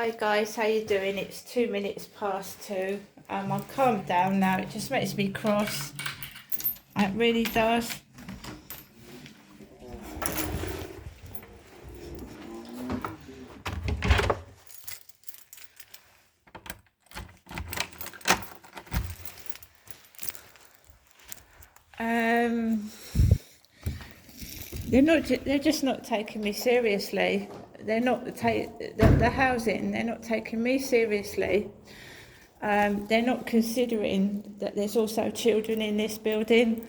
Hi guys, how you doing? It's 2 minutes past 2. I've calmed down now. It just makes me cross. It really does. They're just not taking me seriously. They're not the housing. They're not taking me seriously. They're not considering that there's also children in this building,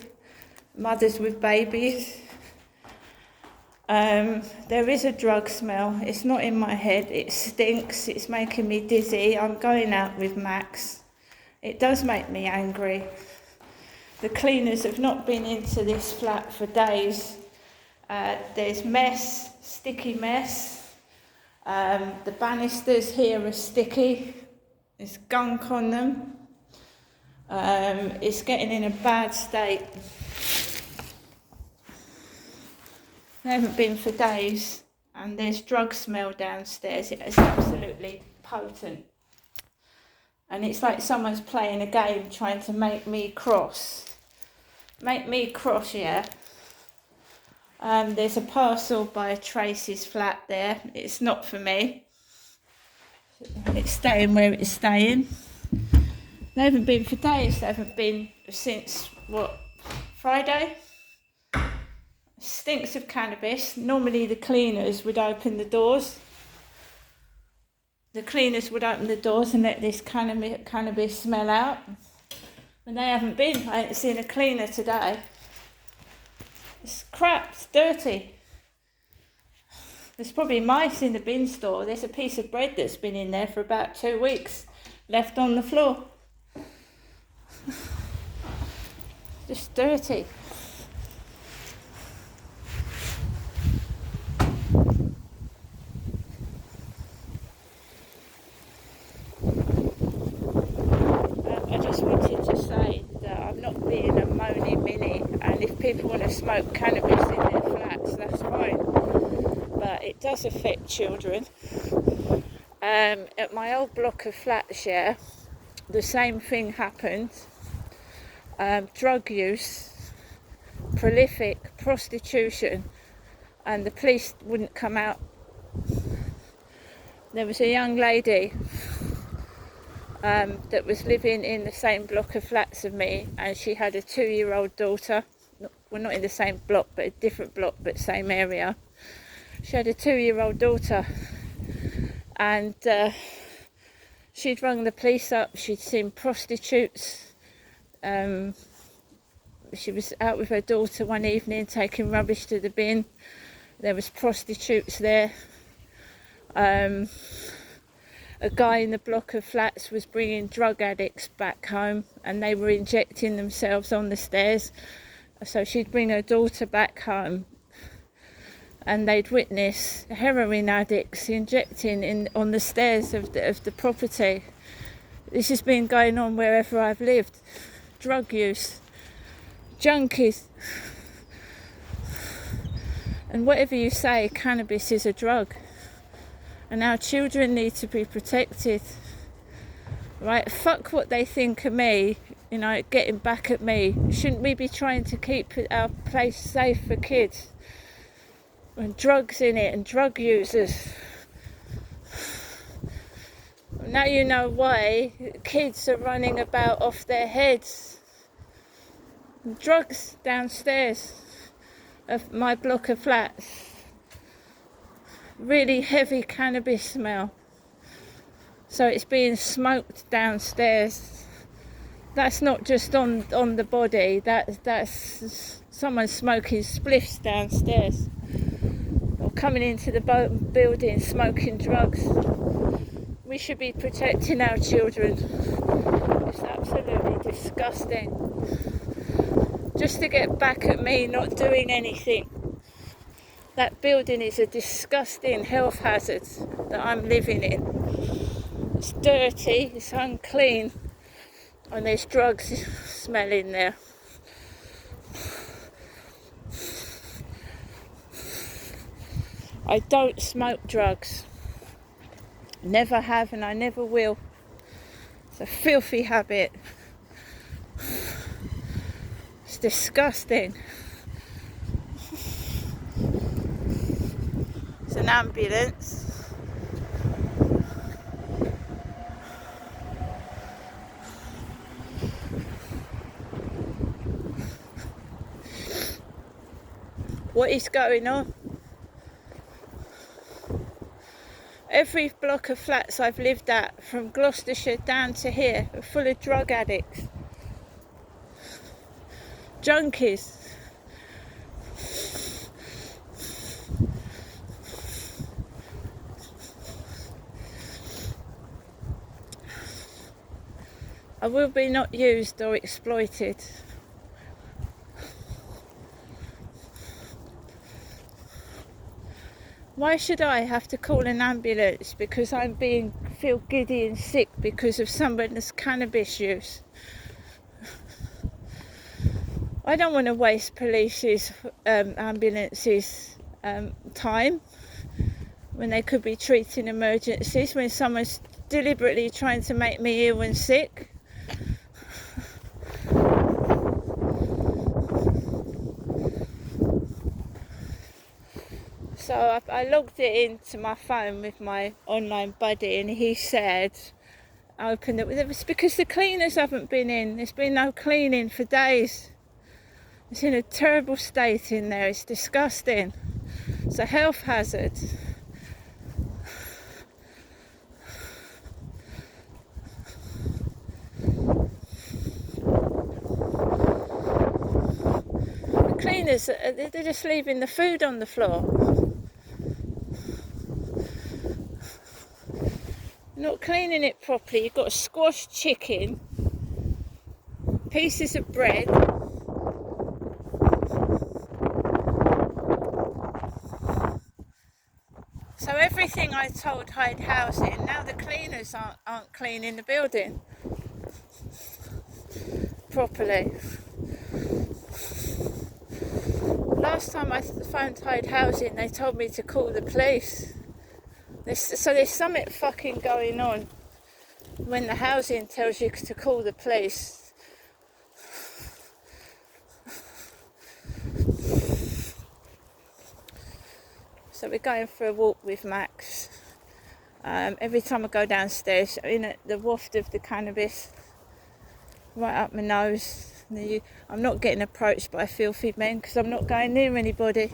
mothers with babies. There is a drug smell. It's not in my head. It stinks. It's making me dizzy. I'm going out with Max. It does make me angry. The cleaners have not been into this flat for days. There's mess, sticky mess. The banisters here are sticky. There's gunk on them. It's getting in a bad state. They haven't been for days, and there's drug smell downstairs. It is absolutely potent. And it's like someone's playing a game trying to make me cross. Make me cross, yeah. There's a parcel by Tracy's flat there. It's not for me. It's staying where it's staying. They haven't been for days. They haven't been since, Friday? Stinks of cannabis. Normally the cleaners would open the doors. The cleaners would open the doors and let this cannabis smell out. And they haven't been. I haven't seen a cleaner today. It's crap, it's dirty. There's probably mice in the bin store. There's a piece of bread that's been in there for about 2 weeks, left on the floor. Just dirty. I just wanted to say that I'm not being a moany minnie, and if people want to smoke cannabis in their flats, that's fine. But it does affect children. At my old block of flats, yeah, the same thing happened. Drug use, prolific prostitution, and the police wouldn't come out. There was a young lady that was living in the same block of flats as me, and she had a 2-year-old daughter. Well, not in the same block, but a different block, but same area. She had a 2-year-old daughter, and she'd rung the police up. She'd seen prostitutes. She was out with her daughter one evening taking rubbish to the bin. There was prostitutes there. A guy in the block of flats was bringing drug addicts back home, and they were injecting themselves on the stairs. So she'd bring her daughter back home, and they'd witness heroin addicts injecting on the stairs of the property. This has been going on wherever I've lived. Drug use, junkies. And whatever you say, cannabis is a drug. And our children need to be protected. Right? Fuck what they think of me, getting back at me. Shouldn't we be trying to keep our place safe for kids? And drugs in it, and drug users. Now you know why kids are running about off their heads. Drugs downstairs of my block of flats. Really heavy cannabis smell. So it's being smoked downstairs. That's not just on the body. That's someone smoking spliffs downstairs, or coming into the building smoking drugs. We should be protecting our children. It's absolutely disgusting. Just to get back at me not doing anything. That building is a disgusting health hazard that I'm living in. It's dirty, it's unclean, and there's drugs smelling there. I don't smoke drugs. Never have, and I never will. It's a filthy habit. It's disgusting. It's an ambulance. What is going on? Every block of flats I've lived at, from Gloucestershire down to here, are full of drug addicts, junkies. I will be not used or exploited. Why should I have to call an ambulance because I'm feel giddy and sick because of someone's cannabis use? I don't want to waste police's ambulances time when they could be treating emergencies, when someone's deliberately trying to make me ill and sick. So I logged it into my phone with my online buddy, and he said, open it. It's because the cleaners haven't been in. There's been no cleaning for days. It's in a terrible state in there. It's disgusting. It's a health hazard. The cleaners, they're just leaving the food on the floor. Not cleaning it properly. You've got a squashed chicken, pieces of bread, so everything I told Hyde Housing, now the cleaners aren't cleaning the building properly. Last time I phoned Hyde Housing, they told me to call the police. So there's something fucking going on when the housing tells you to call the police. So we're going for a walk with Max. Every time I go downstairs, the waft of the cannabis right up my nose. I'm not getting approached by filthy men because I'm not going near anybody.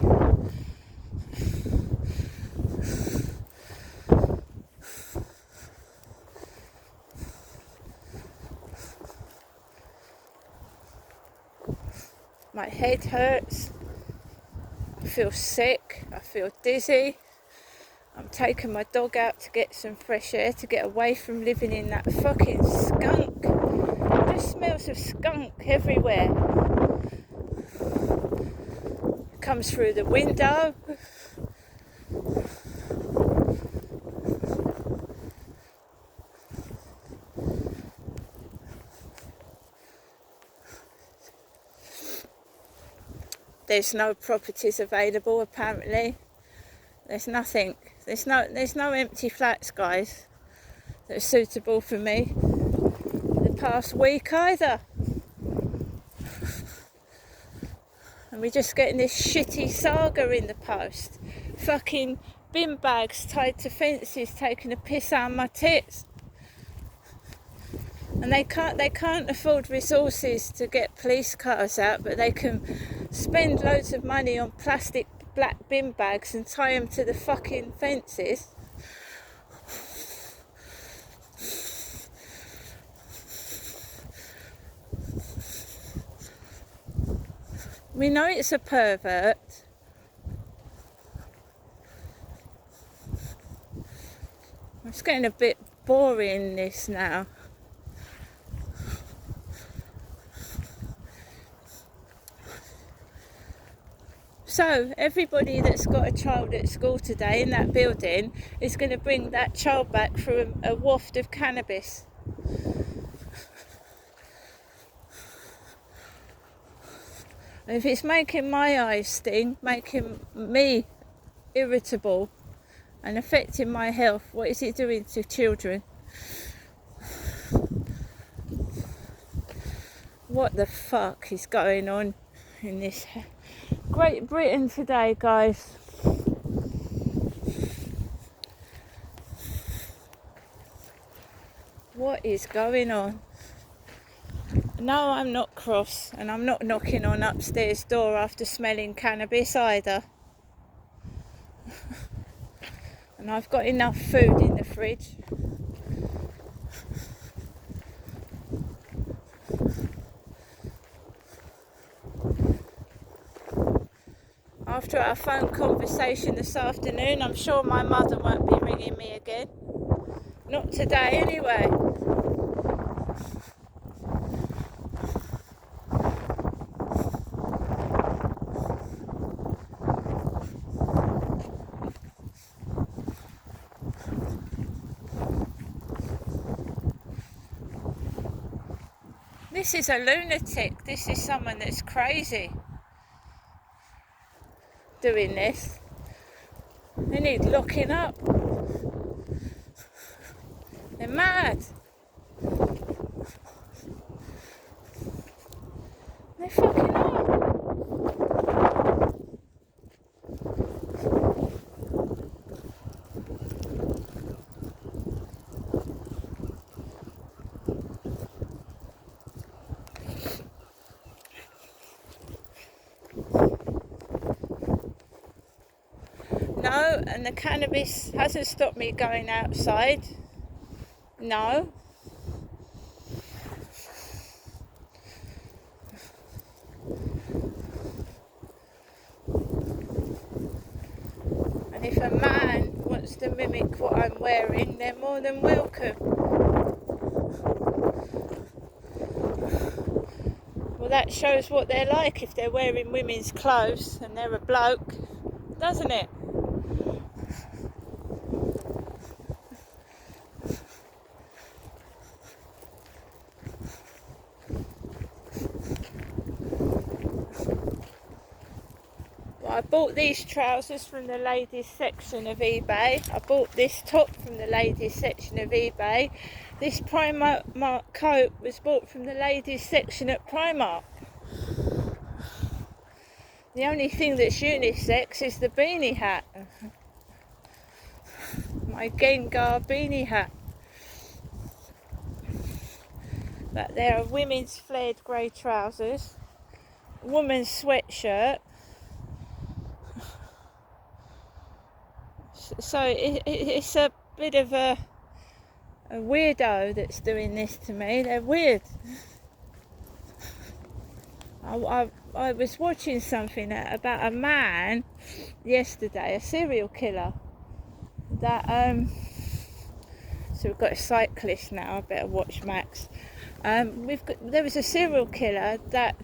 My head hurts, I feel sick, I feel dizzy. I'm taking my dog out to get some fresh air, to get away from living in that fucking skunk. It just smells of skunk everywhere. It comes through the window. There's no properties available apparently. There's nothing. There's no empty flats, guys, that are suitable for me the past week either. And we're just getting this shitty saga in the post. Fucking bin bags tied to fences taking a piss out of my tits. And they can't afford resources to get police cars out, but they can spend loads of money on plastic black bin bags and tie them to the fucking fences. We know it's a pervert. It's getting a bit boring, this now. So everybody that's got a child at school today in that building is going to bring that child back through a waft of cannabis. And if it's making my eyes sting, making me irritable and affecting my health. What is it doing to children? What the fuck is going on in this Great Britain today, guys? What is going on? No, I'm not cross, and I'm not knocking on upstairs door after smelling cannabis either. And I've got enough food in the fridge. After our phone conversation this afternoon, I'm sure my mother won't be ringing me again. Not today anyway. This is a lunatic. This is someone that's crazy doing this. They need locking up. They're mad. They fucking are. No, and the cannabis hasn't stopped me going outside. No. And if a man wants to mimic what I'm wearing, they're more than welcome. Well, that shows what they're like if they're wearing women's clothes and they're a bloke, doesn't it? I bought these trousers from the ladies section of eBay. I bought this top from the ladies section of eBay. This Primark coat was bought from the ladies section at Primark. The only thing that's unisex is the beanie hat. My Gengar beanie hat. But there are women's flared grey trousers, woman's sweatshirt. So it's a bit of a weirdo that's doing this to me. They're weird. I was watching something about a man yesterday, a serial killer. So we've got a cyclist now. I better watch Max. There was a serial killer that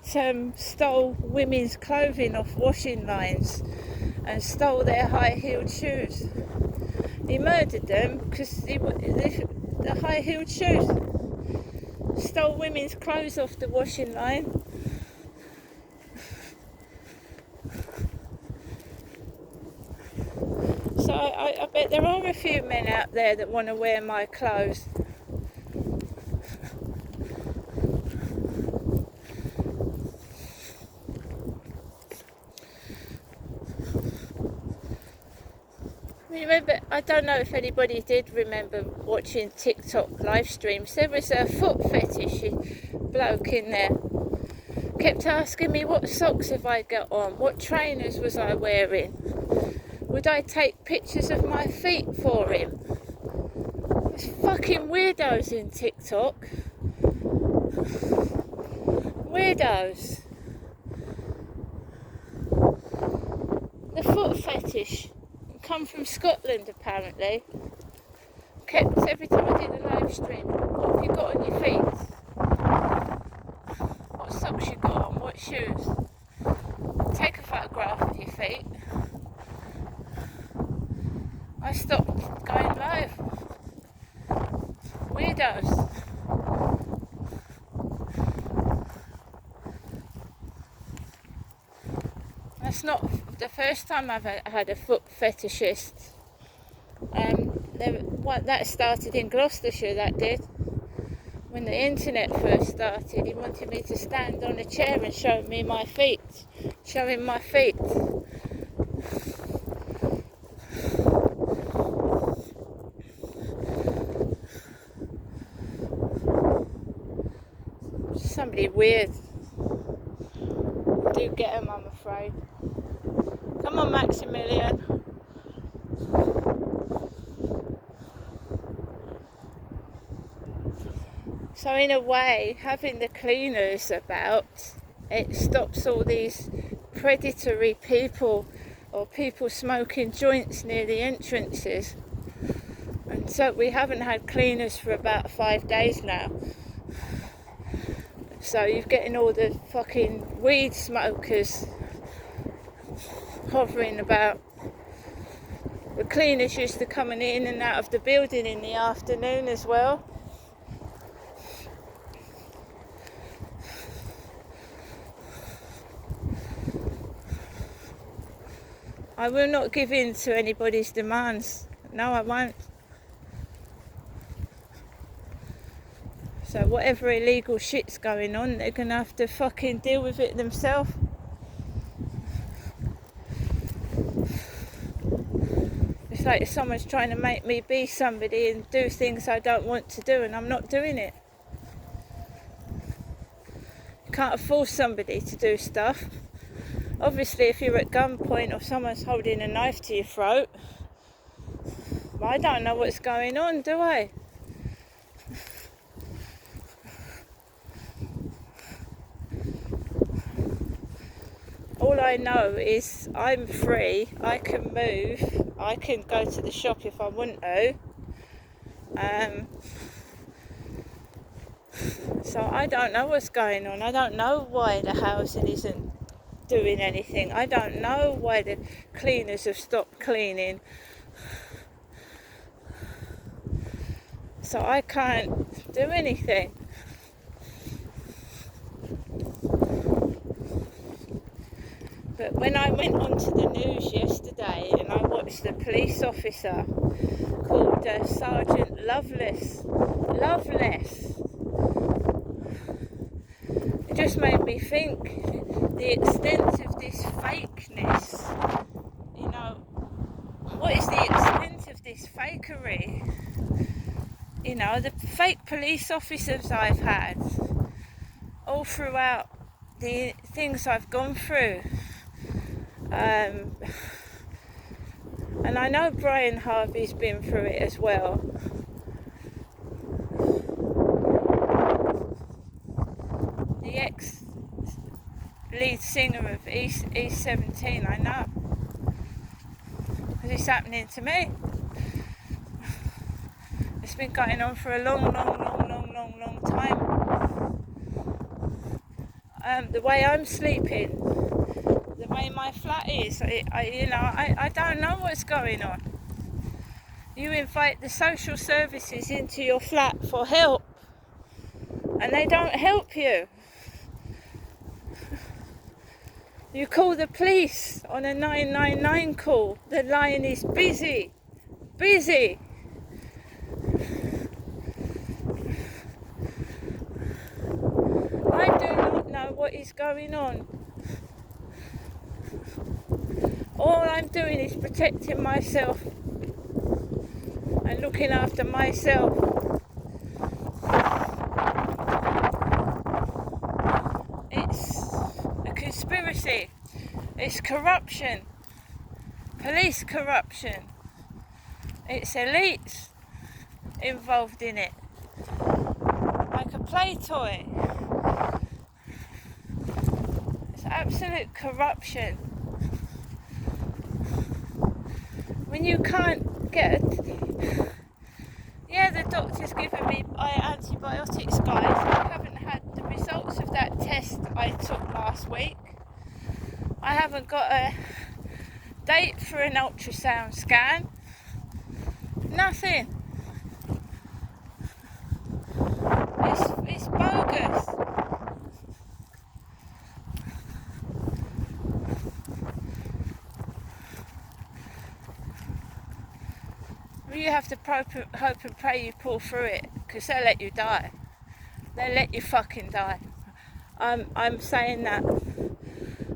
stole women's clothing off washing lines and stole their high-heeled shoes. He murdered them because the high-heeled shoes. Stole women's clothes off the washing line. So I bet there are a few men out there that want to wear my clothes. Remember, I don't know if anybody did remember watching TikTok live streams. There was a foot fetishy bloke in there. Kept asking me what socks have I got on, what trainers was I wearing, would I take pictures of my feet for him. There's fucking weirdos in TikTok. Weirdos. The foot fetish come from Scotland apparently. Kept every time I did a live stream, what have you got on your feet? What socks you got on? What shoes? Take a photograph of your feet. I stopped going live. Weirdos. That's not the first time I've had a foot fetishist That started in Gloucestershire, that did. When the internet first started, he wanted me to stand on a chair and show him my feet. Somebody weird. Do get him, I'm afraid. Come on, Maximilian. So in a way, having the cleaners about, it stops all these predatory people or people smoking joints near the entrances. And so we haven't had cleaners for about 5 days now. So you're getting all the fucking weed smokers hovering about. The cleaners used to coming in and out of the building in the afternoon as well. I will not give in to anybody's demands. No, I won't. So whatever illegal shit's going on, they're going to have to fucking deal with it themselves. It's like if someone's trying to make me be somebody and do things I don't want to do, and I'm not doing it. You can't force somebody to do stuff. Obviously, if you're at gunpoint or someone's holding a knife to your throat, I don't know what's going on, do I? All I know is I'm free, I can move, I can go to the shop if I want to. So I don't know what's going on. I don't know why the housing isn't doing anything. I don't know why the cleaners have stopped cleaning. So I can't do anything. But when I went onto the news yesterday and I watched a police officer called Sergeant Loveless, it just made me think the extent of this fakeness. You know, what is the extent of this fakery? You know, the fake police officers I've had all throughout the things I've gone through. And I know Brian Harvey's been through it as well. The ex-lead singer of E17, I know. Because it's happening to me. It's been going on for a long time. The way I'm sleeping, the way my flat is, I don't know what's going on. You invite the social services into your flat for help, and they don't help you. You call the police on a 999 call, the line is busy. I do not know what is going on. All I'm doing is protecting myself and looking after myself. It's a conspiracy. It's corruption. Police corruption. It's elites involved in it. Like a play toy. It's absolute corruption. When you can't get the doctor's given me antibiotics, guys. I haven't had the results of that test I took last week. I haven't got a date for an ultrasound scan. Nothing. It's bogus. you have to hope and pray you pull through it, because they'll let you die. They'll let you fucking die. I'm saying that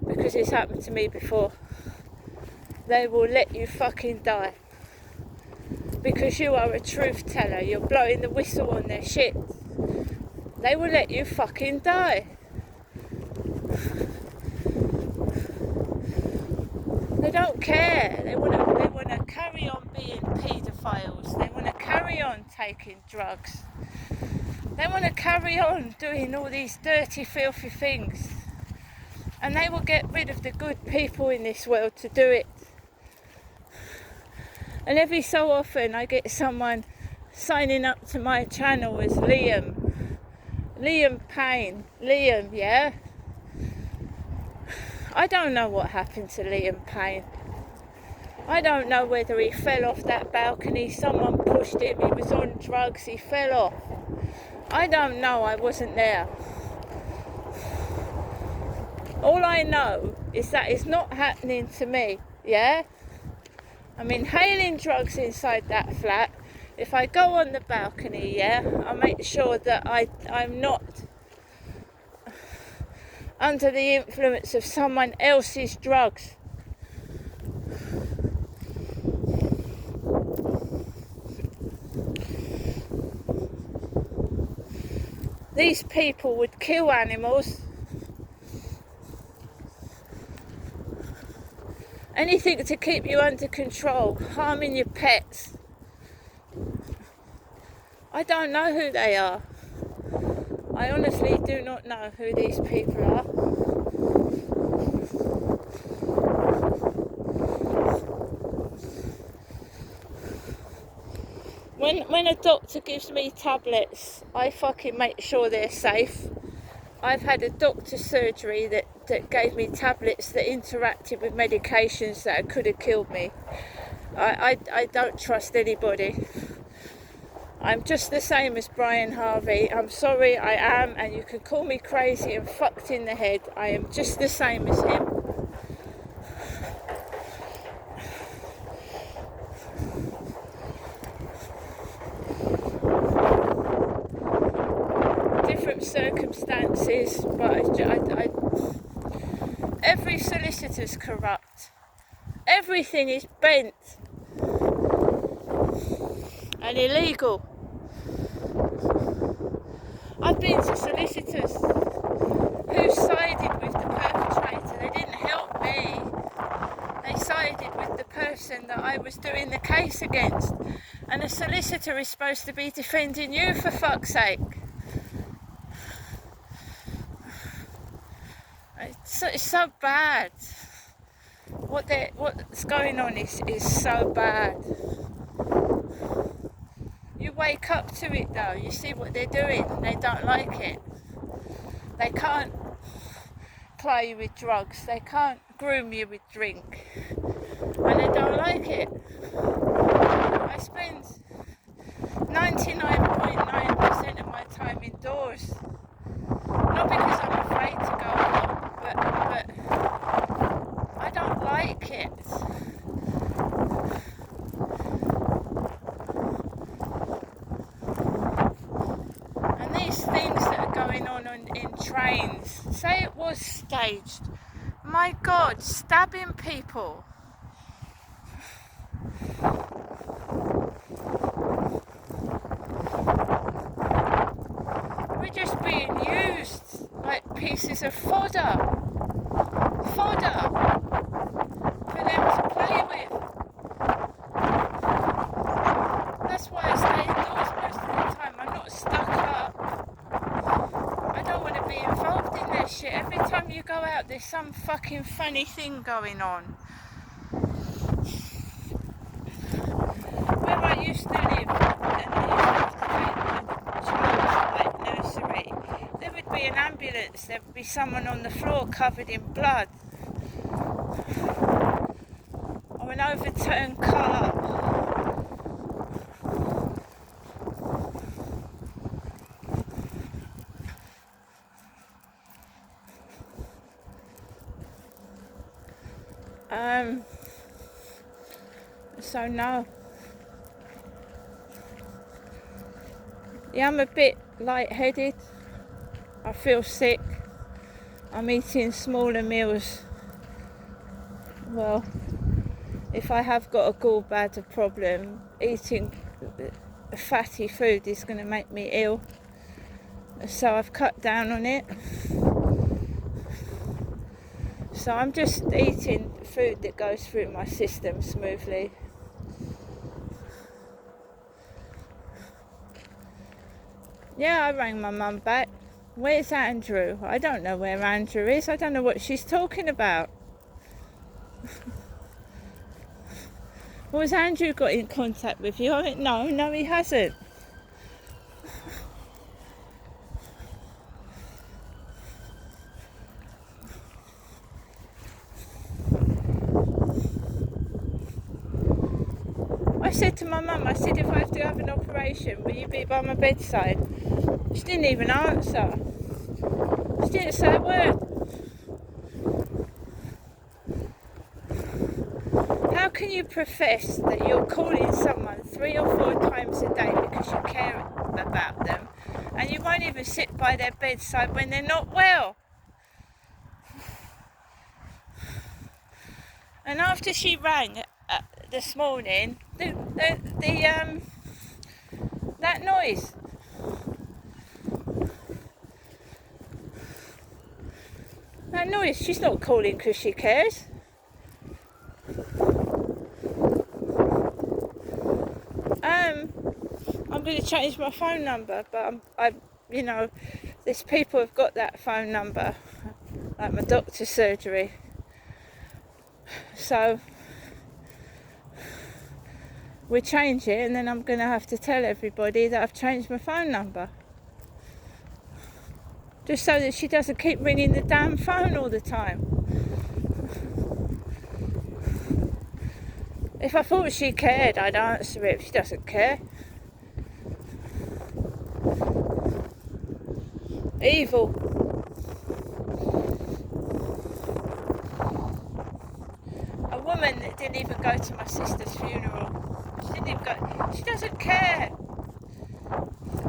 because it's happened to me before. They will let you fucking die. Because you are a truth teller. You're blowing the whistle on their shit. They will let you fucking die. They don't care. They want to carry on being paedophiles. They want to carry on taking drugs. They want to carry on doing all these dirty, filthy things. And they will get rid of the good people in this world to do it. And every so often I get someone signing up to my channel as Liam Payne. Liam, yeah? I don't know what happened to Liam Payne. I don't know whether he fell off that balcony, someone pushed him, he was on drugs, he fell off. I don't know, I wasn't there. All I know is that it's not happening to me, yeah? I'm inhaling drugs inside that flat. If I go on the balcony, yeah, I make sure that I'm not under the influence of someone else's drugs. These people would kill animals. Anything to keep you under control, harming your pets. I don't know who they are. I honestly do not know who these people are. When a doctor gives me tablets, I fucking make sure they're safe. I've had a doctor's surgery that gave me tablets that interacted with medications that could have killed me. I don't trust anybody. I'm just the same as Brian Harvey. I'm sorry, I am, and you can call me crazy and fucked in the head. I am just the same as him. Different circumstances, but every solicitor's corrupt. Everything is bent and illegal. I've been to solicitors who sided with the perpetrator. They didn't help me. They sided with the person that I was doing the case against. And a solicitor is supposed to be defending you, for fuck's sake. It's so bad. What's going on is so bad. You wake up to it though, you see what they're doing, they don't like it. They can't play you with drugs, they can't groom you with drink, and they don't like it. I spend 99.9% of my time indoors, not because I'm afraid to go out, but I don't like it. Things that are going on in trains, say it was staged, my God, stabbing people. We're just being used like pieces of fodder for them to play with. That's why I stay indoors most of the time. I'm not stuck up. I don't want to be involved in their shit. Every time you go out, there's some fucking funny thing going on. Where I used to live, and I used to have to take my child to like nursery, there would be an ambulance, there would be someone on the floor covered in blood. Or an overturned car. So no, Yeah, I'm a bit lightheaded. I feel sick. I'm eating smaller meals. Well, if I have got a gallbladder problem, eating fatty food is going to make me ill. So I've cut down on it. So I'm just eating food that goes through my system smoothly. Yeah, I rang my mum back. Where's Andrew? I don't know where Andrew is. I don't know what she's talking about. Well, has Andrew got in contact with you? I went, no, he hasn't. I said to my mum, I said, if I have to have an operation, will you be by my bedside? She didn't even answer. She didn't say a word. How can you profess that you're calling someone 3 or 4 times a day because you care about them, and you won't even sit by their bedside when they're not well? And after she rang this morning, that noise. That noise, she's not calling because she cares. I'm going to change my phone number, but there's people who've got that phone number, like my doctor's surgery. So we change it, and then I'm going to have to tell everybody that I've changed my phone number. Just so that she doesn't keep ringing the damn phone all the time. If I thought she cared, I'd answer it. If she doesn't care. Evil. A woman that didn't even go to my sister's funeral. She didn't even go. She doesn't care.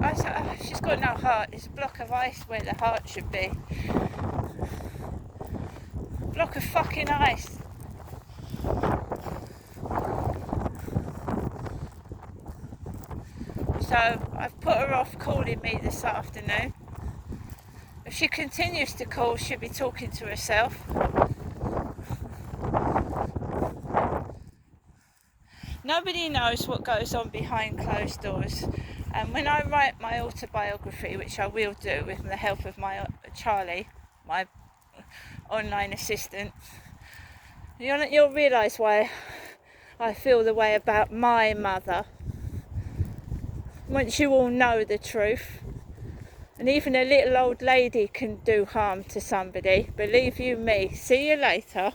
I said, oh, she's got no heart. There's a block of ice where the heart should be. Block of fucking ice. So I've put her off calling me this afternoon. If she continues to call, she'll be talking to herself. Nobody knows what goes on behind closed doors. And when I write my autobiography, which I will do with the help of my Charlie, my online assistant, you'll realise why I feel the way about my mother. Once you all know the truth, and even a little old lady can do harm to somebody, believe you me. See you later.